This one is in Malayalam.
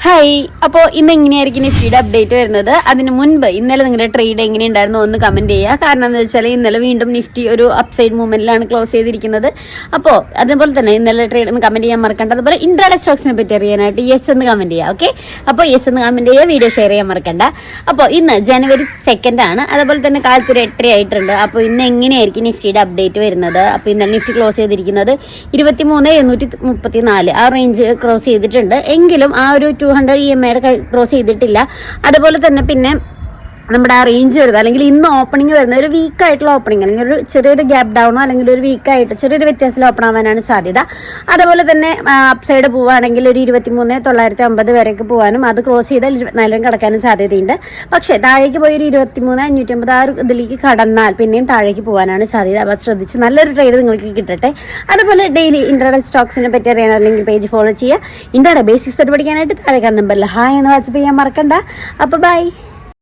ഹായ്, അപ്പോൾ ഇന്ന് എങ്ങനെയായിരിക്കും നിഫ്റ്റിയുടെ അപ്ഡേറ്റ് വരുന്നത്? അതിന് മുൻപ് ഇന്നലെ നിങ്ങളുടെ ട്രേഡ് എങ്ങനെയുണ്ടായിരുന്നു ഒന്ന് കമന്റ് ചെയ്യുക. കാരണം എന്താ വെച്ചാൽ ഇന്നലെ വീണ്ടും നിഫ്റ്റി ഒരു അപ്സൈഡ് മൂവ്മെന്റിലാണ് ക്ലോസ് ചെയ്തിരിക്കുന്നത്. അപ്പോൾ അതുപോലെ തന്നെ ഇന്നലെ ട്രേഡ് ഒന്ന് കമന്റ് ചെയ്യാൻ മറക്കണ്ട. അതുപോലെ ഇൻട്രാഡേ സ്റ്റോക്സിനെ പറ്റി അറിയാനായിട്ട് യെസ് എന്ന് കമന്റ് ചെയ്യുക. ഓക്കെ, അപ്പോൾ യെസ് എന്ന് കമന്റ് ചെയ്യുക, വീഡിയോ ഷെയർ ചെയ്യാൻ മറക്കണ്ട. അപ്പോൾ ഇന്ന് ജനുവരി 2 ആണ്. അതുപോലെ തന്നെ കാലത്ത് ഒരു 8:30 ആയിട്ടുണ്ട്. അപ്പോൾ ഇന്ന് എങ്ങനെയായിരിക്കും നിഫ്റ്റിയുടെ അപ്ഡേറ്റ് വരുന്നത്? അപ്പോൾ ഇന്നലെ നിഫ്റ്റി ക്ലോസ് ചെയ്തിരിക്കുന്നത് 23,734 ആ റേഞ്ച് ക്രോസ് ചെയ്തിട്ടുണ്ട്. എങ്കിലും ആ ഒരു 200 EMI ക്രോസ് ചെയ്തിട്ടില്ല. അതുപോലെ തന്നെ പിന്നെ നമ്മുടെ ആ റേഞ്ച് വരുന്നത് അല്ലെങ്കിൽ ഇന്ന് ഓപ്പണിംഗ് വരുന്ന ഒരു വീക്കായിട്ടുള്ള ഓപ്പണിംഗ് അല്ലെങ്കിൽ ഒരു ചെറിയൊരു ഗ്യാപ്പ് ഡൗണോ അല്ലെങ്കിൽ ഒരു വീക്കായിട്ട് ചെറിയൊരു വ്യത്യാസത്തിൽ ഓപ്പൺ ആവാനാണ് സാധ്യത. അതുപോലെ തന്നെ അപ്സൈഡ് പോവുകയാണെങ്കിൽ ഒരു 23,950 വരെയൊക്കെ പോകാനും അത് ക്രോസ് ചെയ്താൽ 24 കടക്കാനും സാധ്യതയുണ്ട്. പക്ഷേ താഴേക്ക് പോയി ഒരു 23,550 ആ ഒരു ഇതിലേക്ക് കടന്നാൽ പിന്നെയും താഴേക്ക് പോകാനാണ് സാധ്യത. അപ്പോൾ ശ്രദ്ധിച്ച് നല്ലൊരു ട്രേഡ് നിങ്ങൾക്ക് കിട്ടട്ടെ. അതുപോലെ ഡെയിലി ഇൻട്രാഡേ സ്റ്റോക്സിനെ പറ്റി അറിയാൻ അല്ലെങ്കിൽ പേജ് ഫോളോ ചെയ്യുക. ഇൻട്രാഡേ ബേസിക്സ് പഠിക്കാനായിട്ട് താഴെ നമ്പറിൽ ഹായ് എന്ന് വാട്സ്ആപ്പ് ചെയ്യാൻ മറക്കണ്ട. അപ്പോൾ ബൈ.